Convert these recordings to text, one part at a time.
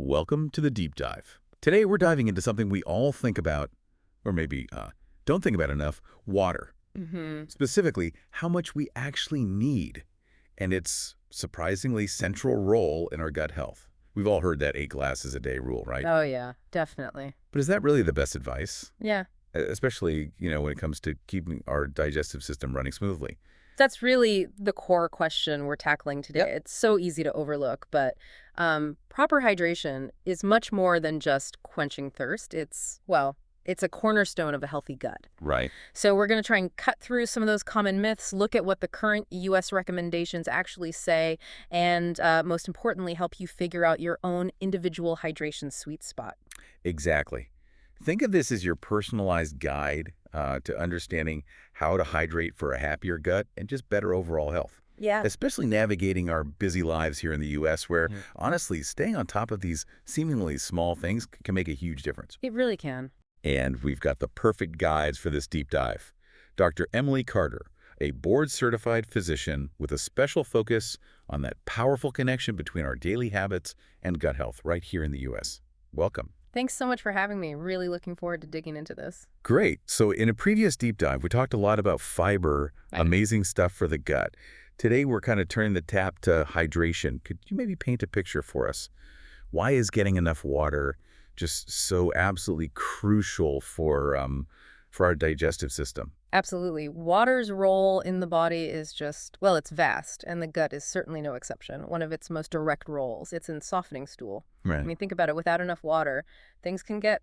Welcome to the deep dive. Today we're diving into something we all think about, or maybe don't think about enough, water. Specifically, how much we actually need, and its surprisingly central role in our gut health. We've all heard that 8 glasses a day rule, right? Oh, yeah, definitely. But is that really the best advice? Yeah. Especially, when it comes to keeping our digestive system running smoothly. That's really the core question we're tackling today. Yep. It's so easy to overlook, but proper hydration is much more than just quenching thirst. It's a cornerstone of a healthy gut. Right. So we're going to try and cut through some of those common myths, look at what the current U.S. recommendations actually say, and most importantly, help you figure out your own individual hydration sweet spot. Exactly. Think of this as your personalized guide to understanding how to hydrate for a happier gut and just better overall health. Yeah. Especially navigating our busy lives here in the U.S. where, honestly, staying on top of these seemingly small things can make a huge difference. It really can. And we've got the perfect guides for this deep dive. Dr. Emily Carter, a board-certified physician with a special focus on that powerful connection between our daily habits and gut health right here in the U.S. Welcome. Thanks so much for having me. Really looking forward to digging into this. Great. So in a previous deep dive, we talked a lot about fiber, amazing stuff for the gut. Today, we're kind of turning the tap to hydration. Could you maybe paint a picture for us? Why is getting enough water just so absolutely crucial for our digestive system? Absolutely. Water's role in the body is it's vast, and the gut is certainly no exception. One of its most direct roles. It's in softening stool. Right. I mean, think about it. Without enough water, things can get,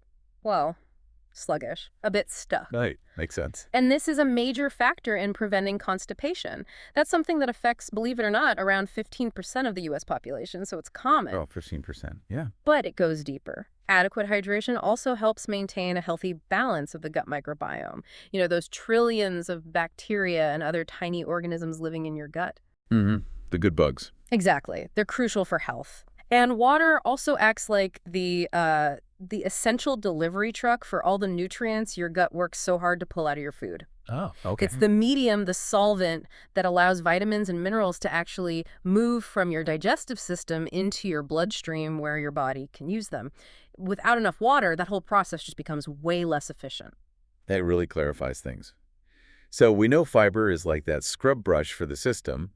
sluggish, a bit stuck. Right. Makes sense. And this is a major factor in preventing constipation. That's something that affects, believe it or not, around 15% of the U.S. population, so it's common. Oh, 15%. Yeah. But it goes deeper. Adequate hydration also helps maintain a healthy balance of the gut microbiome. Those trillions of bacteria and other tiny organisms living in your gut. The good bugs. Exactly. They're crucial for health. And water also acts like the essential delivery truck for all the nutrients your gut works so hard to pull out of your food. Oh, okay. It's the medium, the solvent, that allows vitamins and minerals to actually move from your digestive system into your bloodstream where your body can use them. Without enough water, that whole process just becomes way less efficient. That really clarifies things. So we know fiber is like that scrub brush for the system.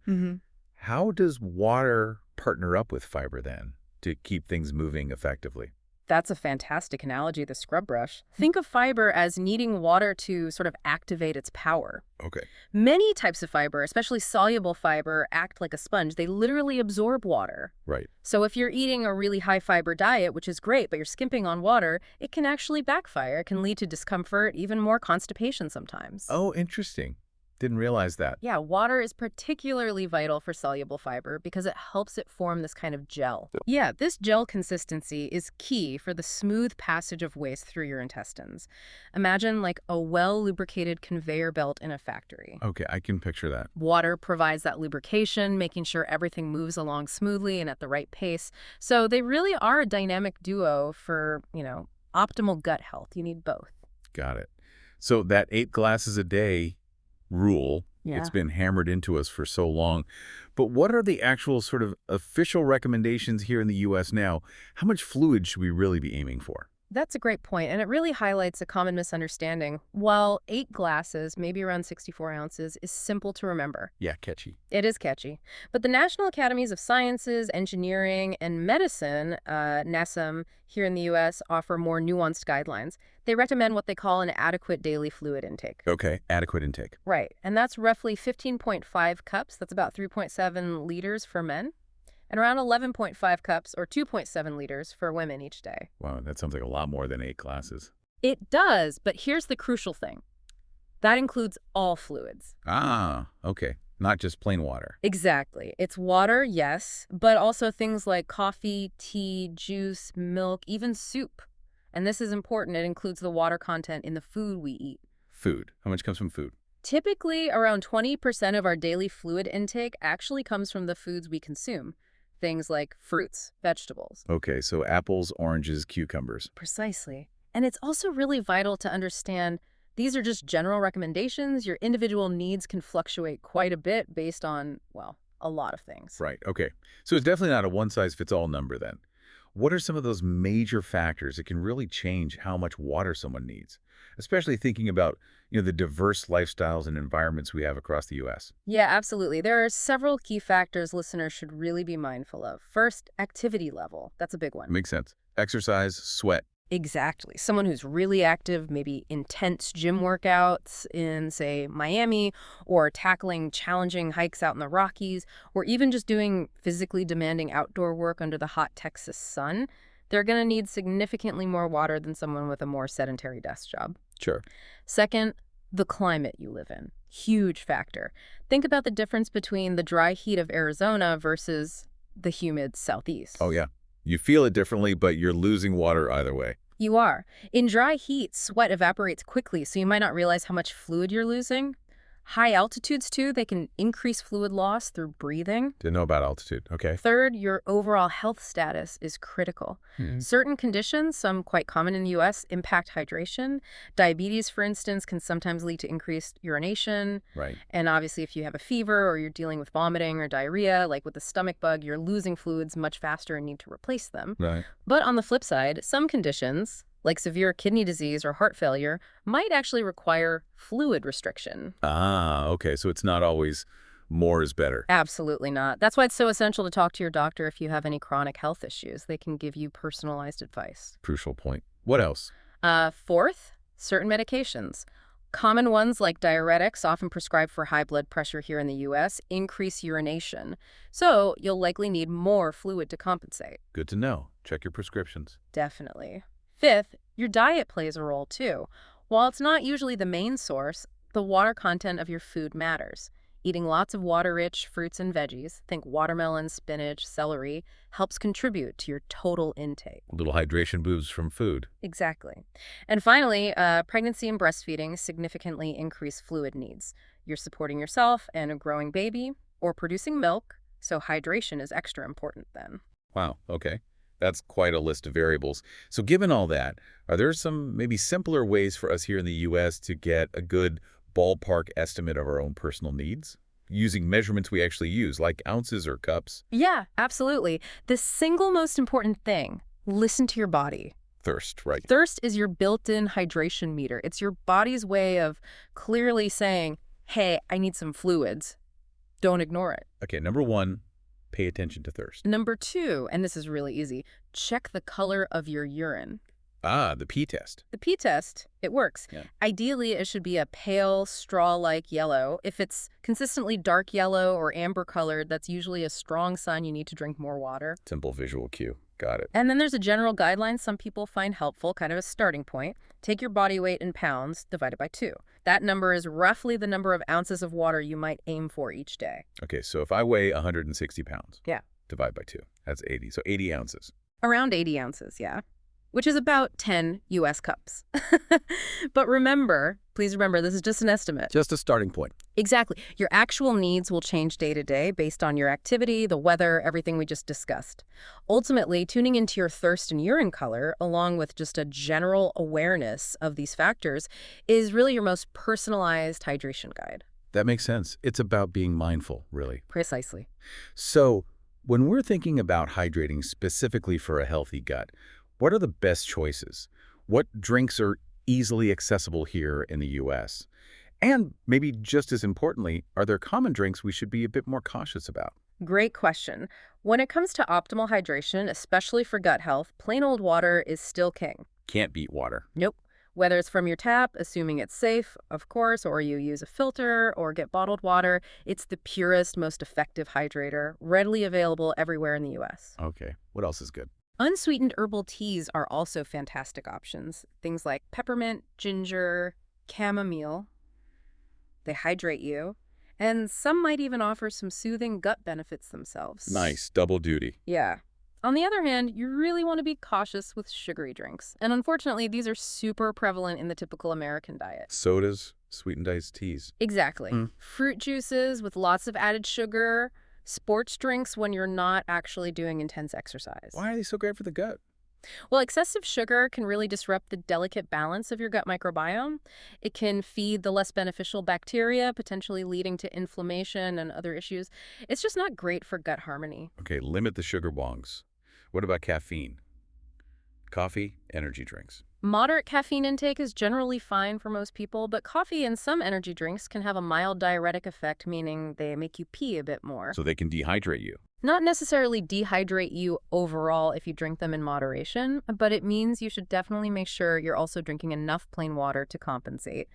How does water partner up with fiber then to keep things moving effectively? That's a fantastic analogy, the scrub brush. Think of fiber as needing water to sort of activate its power. Okay. Many types of fiber, especially soluble fiber, act like a sponge. They literally absorb water. Right. So if you're eating a really high fiber diet, which is great, but you're skimping on water, it can actually backfire. It can lead to discomfort, even more constipation sometimes. Oh, interesting. Didn't realize that. Yeah, water is particularly vital for soluble fiber because it helps it form this kind of gel. Yeah, this gel consistency is key for the smooth passage of waste through your intestines. Imagine like a well-lubricated conveyor belt in a factory. Okay, I can picture that. Water provides that lubrication, making sure everything moves along smoothly and at the right pace. So they really are a dynamic duo for, optimal gut health. You need both. Got it. So that 8 glasses a day rule, it's been hammered into us for so long. But what are the actual sort of official recommendations here in the U.S. now? How much fluid should we really be aiming for? That's a great point, and it really highlights a common misunderstanding. While 8 glasses, maybe around 64 ounces, is simple to remember. Yeah, catchy. It is catchy. But the National Academies of Sciences, Engineering, and Medicine, NASM, here in the U.S., offer more nuanced guidelines. They recommend what they call an adequate daily fluid intake. Okay, adequate intake. Right, and that's roughly 15.5 cups. That's about 3.7 liters for men. And around 11.5 cups, or 2.7 liters, for women each day. Wow, that sounds like a lot more than 8 glasses. It does, but here's the crucial thing. That includes all fluids. Ah, okay. Not just plain water. Exactly. It's water, yes, but also things like coffee, tea, juice, milk, even soup. And this is important. It includes the water content in the food we eat. Food. How much comes from food? Typically, around 20% of our daily fluid intake actually comes from the foods we consume. Things like fruits, vegetables. Okay, so apples, oranges, cucumbers. Precisely. And it's also really vital to understand these are just general recommendations. Your individual needs can fluctuate quite a bit based on, a lot of things. Right, okay. So it's definitely not a one-size-fits-all number then. What are some of those major factors that can really change how much water someone needs? Especially thinking about, the diverse lifestyles and environments we have across the U.S. Yeah, absolutely. There are several key factors listeners should really be mindful of. First, activity level. That's a big one. Makes sense. Exercise, sweat. Exactly. Someone who's really active, maybe intense gym workouts in, say, Miami, or tackling challenging hikes out in the Rockies, or even just doing physically demanding outdoor work under the hot Texas sun, they're going to need significantly more water than someone with a more sedentary desk job. Sure. Second, the climate you live in. Huge factor. Think about the difference between the dry heat of Arizona versus the humid Southeast. Oh, yeah. You feel it differently, but you're losing water either way. You are. In dry heat, sweat evaporates quickly, so you might not realize how much fluid you're losing. High altitudes, too, they can increase fluid loss through breathing. Didn't know about altitude. Okay. Third, your overall health status is critical. Certain conditions, some quite common in the U.S., impact hydration. Diabetes, for instance, can sometimes lead to increased urination. Right. And obviously, if you have a fever or you're dealing with vomiting or diarrhea, like with the stomach bug, you're losing fluids much faster and need to replace them. Right. But on the flip side, some conditions, like severe kidney disease or heart failure, might actually require fluid restriction. Ah, okay. So it's not always more is better. Absolutely not. That's why it's so essential to talk to your doctor if you have any chronic health issues. They can give you personalized advice. Crucial point. What else? Fourth, certain medications. Common ones like diuretics, often prescribed for high blood pressure here in the U.S., increase urination. So you'll likely need more fluid to compensate. Good to know. Check your prescriptions. Definitely. Fifth, your diet plays a role too. While it's not usually the main source, the water content of your food matters. Eating lots of water-rich fruits and veggies, think watermelon, spinach, celery, helps contribute to your total intake. A little hydration boost from food. Exactly. And finally, pregnancy and breastfeeding significantly increase fluid needs. You're supporting yourself and a growing baby, or producing milk, so hydration is extra important then. Wow. Okay. That's quite a list of variables. So given all that, are there some maybe simpler ways for us here in the U.S. to get a good ballpark estimate of our own personal needs? Using measurements we actually use, like ounces or cups? Yeah, absolutely. The single most important thing, listen to your body. Thirst, right? Thirst is your built-in hydration meter. It's your body's way of clearly saying, hey, I need some fluids. Don't ignore it. Okay, number one, pay attention to thirst. Number two, and this is really easy, check the color of your urine. Ah, the pee test. The pee test, it works. Yeah. Ideally, it should be a pale, straw-like yellow. If it's consistently dark yellow or amber-colored, that's usually a strong sign you need to drink more water. Simple visual cue. Got it. And then there's a general guideline some people find helpful, kind of a starting point. Take your body weight in pounds, divided by 2. That number is roughly the number of ounces of water you might aim for each day. Okay, so if I weigh 160 pounds, Yeah. divide by 2, that's 80. So 80 ounces. Around 80 ounces, yeah. Which is about 10 U.S. cups. But please remember, this is just an estimate. Just a starting point. Exactly. Your actual needs will change day to day based on your activity, the weather, everything we just discussed. Ultimately, tuning into your thirst and urine color, along with just a general awareness of these factors, is really your most personalized hydration guide. That makes sense. It's about being mindful, really. Precisely. So when we're thinking about hydrating specifically for a healthy gut, what are the best choices? What drinks are easily accessible here in the U.S.? And maybe just as importantly, are there common drinks we should be a bit more cautious about? Great question. When it comes to optimal hydration, especially for gut health, plain old water is still king. Can't beat water. Nope. Whether it's from your tap, assuming it's safe, of course, or you use a filter or get bottled water, it's the purest, most effective hydrator, readily available everywhere in the U.S. Okay. What else is good? Unsweetened herbal teas are also fantastic options. Things like peppermint, ginger, chamomile. They hydrate you. And some might even offer some soothing gut benefits themselves. Nice. Double duty. Yeah. On the other hand, you really want to be cautious with sugary drinks. And unfortunately, these are super prevalent in the typical American diet. Sodas, sweetened iced teas. Exactly. Fruit juices with lots of added sugar, sports drinks when you're not actually doing intense exercise. Why are they so great for the gut? Well, excessive sugar can really disrupt the delicate balance of your gut microbiome. It can feed the less beneficial bacteria, potentially leading to inflammation and other issues. It's just not great for gut harmony. Okay, limit the sugar bongs. What about caffeine? Coffee, energy drinks. Moderate caffeine intake is generally fine for most people, but coffee and some energy drinks can have a mild diuretic effect, meaning they make you pee a bit more. So they can dehydrate you. Not necessarily dehydrate you overall if you drink them in moderation, but it means you should definitely make sure you're also drinking enough plain water to compensate.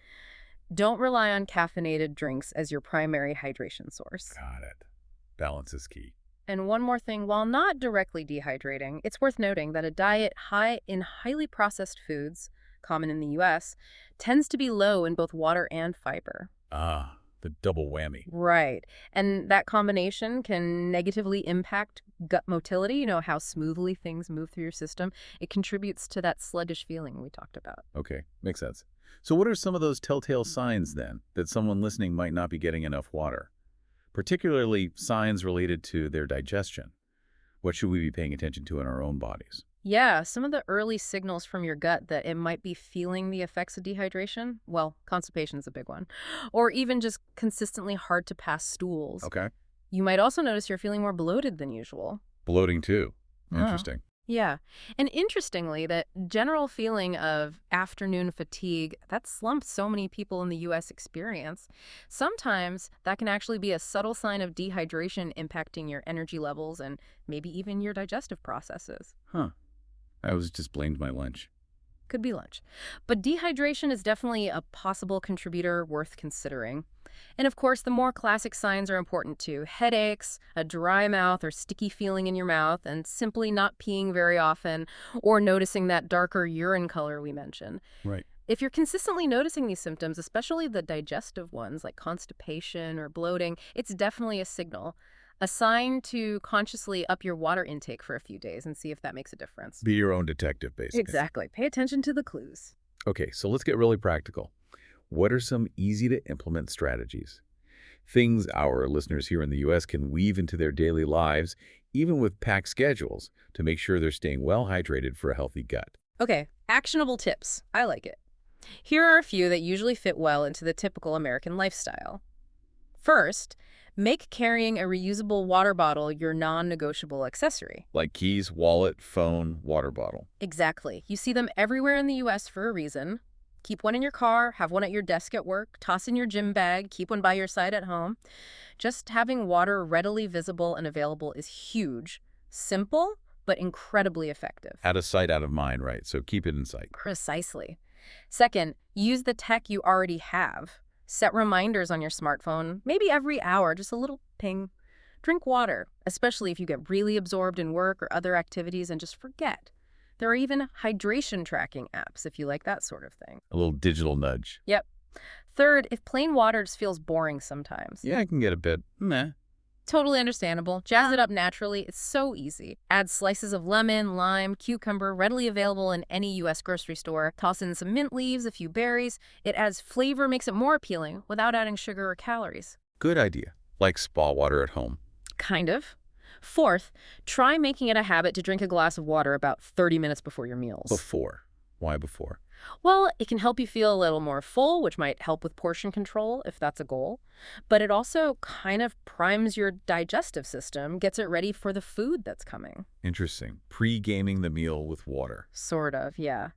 Don't rely on caffeinated drinks as your primary hydration source. Got it. Balance is key. And one more thing, while not directly dehydrating, it's worth noting that a diet high in highly processed foods, common in the US, tends to be low in both water and fiber. Ah, the double whammy. Right. And that combination can negatively impact gut motility, how smoothly things move through your system. It contributes to that sluggish feeling we talked about. Okay, makes sense. So what are some of those telltale signs, then, that someone listening might not be getting enough water? Particularly signs related to their digestion. What should we be paying attention to in our own bodies? Yeah, some of the early signals from your gut that it might be feeling the effects of dehydration, well, constipation is a big one, or even just consistently hard to pass stools. Okay. You might also notice you're feeling more bloated than usual. Bloating, too. Oh. Interesting. Yeah. And interestingly, that general feeling of afternoon fatigue, that slump so many people in the U.S. experience, sometimes that can actually be a subtle sign of dehydration impacting your energy levels and maybe even your digestive processes. Huh. I was just blamed my lunch. Could be lunch. But dehydration is definitely a possible contributor worth considering. And of course, the more classic signs are important too. Headaches, a dry mouth or sticky feeling in your mouth, and simply not peeing very often, or noticing that darker urine color we mentioned. Right. If you're consistently noticing these symptoms, especially the digestive ones like constipation or bloating, it's definitely a signal. A sign to consciously up your water intake for a few days and see if that makes a difference. Be your own detective, basically. Exactly. Pay attention to the clues. Okay, so let's get really practical. What are some easy-to-implement strategies? Things our listeners here in the U.S. can weave into their daily lives, even with packed schedules, to make sure they're staying well hydrated for a healthy gut. Okay, actionable tips. I like it. Here are a few that usually fit well into the typical American lifestyle. First, make carrying a reusable water bottle your non-negotiable accessory. Like keys, wallet, phone, water bottle. Exactly. You see them everywhere in the U.S. for a reason. Keep one in your car, have one at your desk at work, toss in your gym bag, keep one by your side at home. Just having water readily visible and available is huge, simple, but incredibly effective. Out of sight, out of mind, right? So keep it in sight. Precisely. Second, use the tech you already have. Set reminders on your smartphone, maybe every hour, just a little ping. Drink water, especially if you get really absorbed in work or other activities and just forget. There are even hydration tracking apps if you like that sort of thing. A little digital nudge. Yep. Third, if plain water just feels boring sometimes. Yeah, I can get a bit meh. Totally understandable. Jazz it up naturally. It's so easy. Add slices of lemon, lime, cucumber, readily available in any U.S. grocery store. Toss in some mint leaves, a few berries. It adds flavor, makes it more appealing without adding sugar or calories. Good idea. Like spa water at home. Kind of. Fourth, try making it a habit to drink a glass of water about 30 minutes before your meals. Before. Why before? Well, it can help you feel a little more full, which might help with portion control if that's a goal. But it also kind of primes your digestive system, gets it ready for the food that's coming. Interesting. Pre-gaming the meal with water. Sort of, yeah.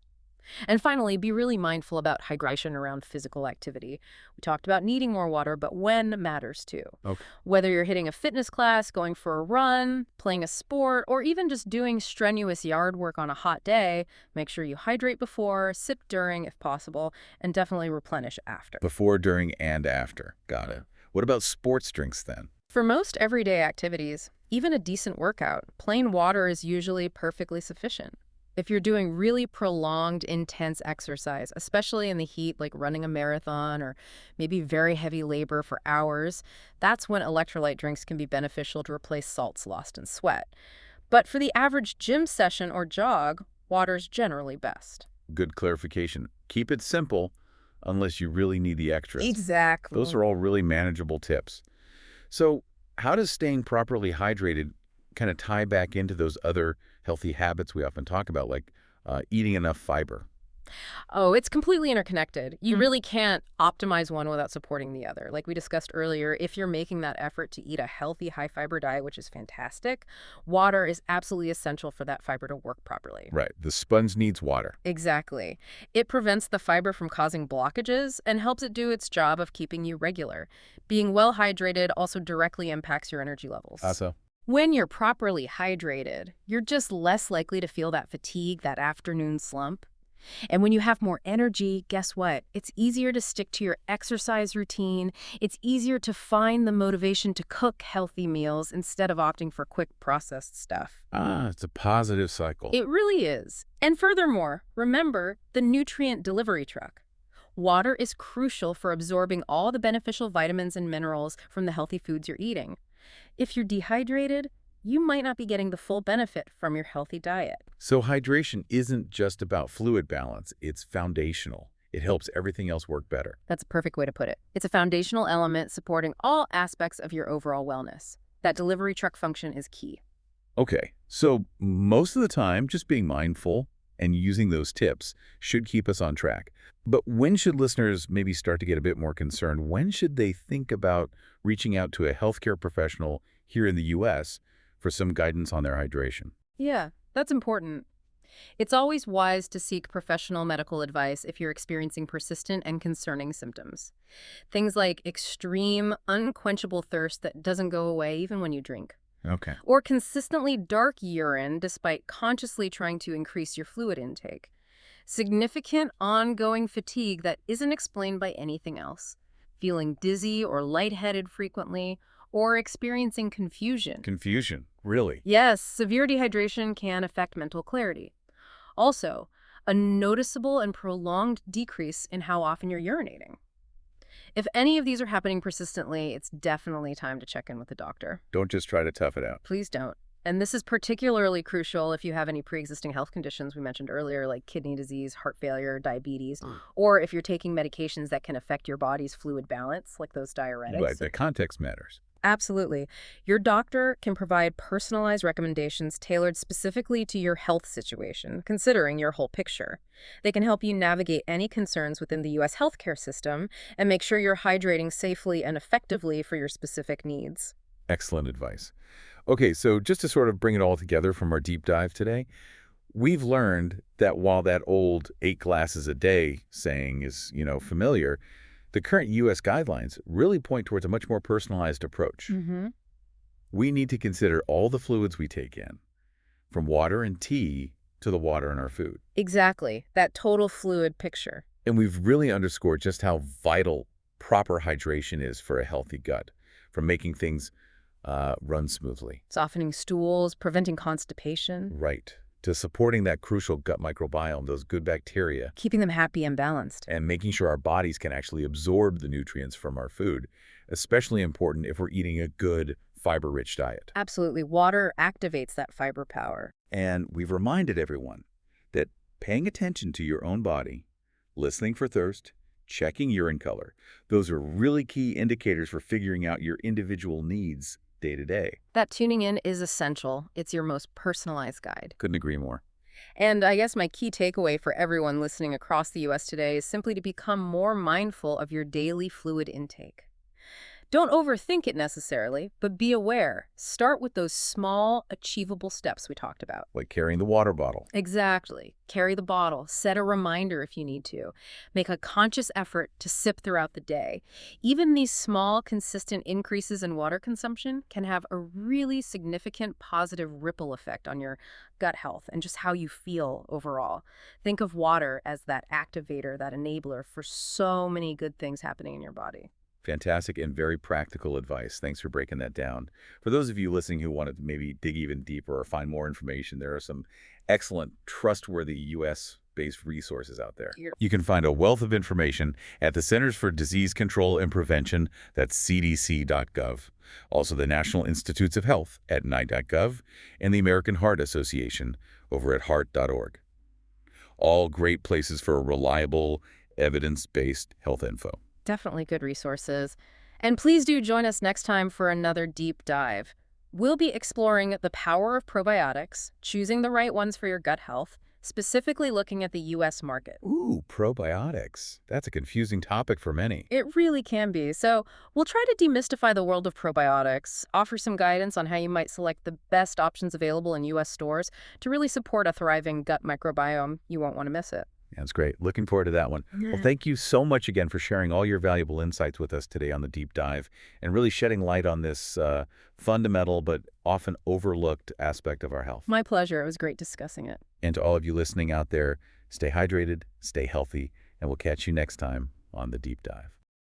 And finally, be really mindful about hydration around physical activity. We talked about needing more water, but when matters too. Okay. Whether you're hitting a fitness class, going for a run, playing a sport, or even just doing strenuous yard work on a hot day, make sure you hydrate before, sip during if possible, and definitely replenish after. Before, during, and after. Got it. What about sports drinks then? For most everyday activities, even a decent workout, plain water is usually perfectly sufficient. If you're doing really prolonged, intense exercise, especially in the heat, like running a marathon or maybe very heavy labor for hours, that's when electrolyte drinks can be beneficial to replace salts lost in sweat. But for the average gym session or jog, water's generally best. Good clarification. Keep it simple unless you really need the extras. Exactly. Those are all really manageable tips. So how does staying properly hydrated kind of tie back into those other healthy habits we often talk about, like eating enough fiber? Oh, it's completely interconnected. You Mm. really can't optimize one without supporting the other. Like we discussed earlier, if you're making that effort to eat a healthy, high-fiber diet, which is fantastic, water is absolutely essential for that fiber to work properly. Right. The sponge needs water. Exactly. It prevents the fiber from causing blockages and helps it do its job of keeping you regular. Being well hydrated also directly impacts your energy levels. So? When you're properly hydrated, you're just less likely to feel that fatigue, that afternoon slump. And when you have more energy, guess what? It's easier to stick to your exercise routine. It's easier to find the motivation to cook healthy meals instead of opting for quick processed stuff. It's a positive cycle. It really is. And furthermore, remember the nutrient delivery truck. Water is crucial for absorbing all the beneficial vitamins and minerals from the healthy foods you're eating. If you're dehydrated, you might not be getting the full benefit from your healthy diet. So hydration isn't just about fluid balance, it's foundational. It helps everything else work better. That's a perfect way to put it. It's a foundational element supporting all aspects of your overall wellness. That delivery truck function is key. Okay, so most of the time, just being mindful and using those tips should keep us on track. But when should listeners maybe start to get a bit more concerned? When should they think about reaching out to a healthcare professional here in the U.S. for some guidance on their hydration? Yeah, that's important. It's always wise to seek professional medical advice if you're experiencing persistent and concerning symptoms. Things like extreme, unquenchable thirst that doesn't go away even when you drink. Okay. Or consistently dark urine despite consciously trying to increase your fluid intake. Significant ongoing fatigue that isn't explained by anything else. Feeling dizzy or lightheaded frequently, or experiencing confusion. Confusion, really? Yes, severe dehydration can affect mental clarity. Also, a noticeable and prolonged decrease in how often you're urinating. If any of these are happening persistently, it's definitely time to check in with a doctor. Don't just try to tough it out. Please don't. And this is particularly crucial if you have any pre-existing health conditions we mentioned earlier, like kidney disease, heart failure, diabetes, or if you're taking medications that can affect your body's fluid balance, like those diuretics. Right, the context matters. Absolutely. Your doctor can provide personalized recommendations tailored specifically to your health situation, considering your whole picture. They can help you navigate any concerns within the U.S. healthcare system and make sure you're hydrating safely and effectively for your specific needs. Excellent advice. Okay, so just to sort of bring it all together from our deep dive today, we've learned that while that old 8 glasses a day saying is, familiar, the current U.S. guidelines really point towards a much more personalized approach. We need to consider all the fluids we take in, from water and tea to the water in our food. Exactly. That total fluid picture. And we've really underscored just how vital proper hydration is for a healthy gut, from making things run smoothly. Softening stools, preventing constipation. Right. To supporting that crucial gut microbiome, those good bacteria. Keeping them happy and balanced. And making sure our bodies can actually absorb the nutrients from our food, especially important if we're eating a good fiber-rich diet. Absolutely. Water activates that fiber power. And we've reminded everyone that paying attention to your own body, listening for thirst, checking urine color, those are really key indicators for figuring out your individual needs day to day. That tuning in is essential. It's your most personalized guide. Couldn't agree more. And I guess my key takeaway for everyone listening across the U.S. today is simply to become more mindful of your daily fluid intake. Don't overthink it necessarily, but be aware. Start with those small, achievable steps we talked about. Like carrying the water bottle. Exactly. Carry the bottle. Set a reminder if you need to. Make a conscious effort to sip throughout the day. Even these small, consistent increases in water consumption can have a really significant positive ripple effect on your gut health and just how you feel overall. Think of water as that activator, that enabler for so many good things happening in your body. Fantastic and very practical advice. Thanks for breaking that down. For those of you listening who want to maybe dig even deeper or find more information, there are some excellent, trustworthy U.S.-based resources out there. You can find a wealth of information at the Centers for Disease Control and Prevention, that's cdc.gov. Also, the National Institutes of Health at NICE.gov, and the American Heart Association over at heart.org. All great places for reliable, evidence-based health info. Definitely good resources. And please do join us next time for another deep dive. We'll be exploring the power of probiotics, choosing the right ones for your gut health, specifically looking at the U.S. market. Ooh, probiotics. That's a confusing topic for many. It really can be. So we'll try to demystify the world of probiotics, offer some guidance on how you might select the best options available in U.S. stores to really support a thriving gut microbiome. You won't want to miss it. That's great. Looking forward to that one. Well, thank you so much again for sharing all your valuable insights with us today on the deep dive and really shedding light on this fundamental but often overlooked aspect of our health. My pleasure. It was great discussing it. And to all of you listening out there, stay hydrated, stay healthy, and we'll catch you next time on the deep dive.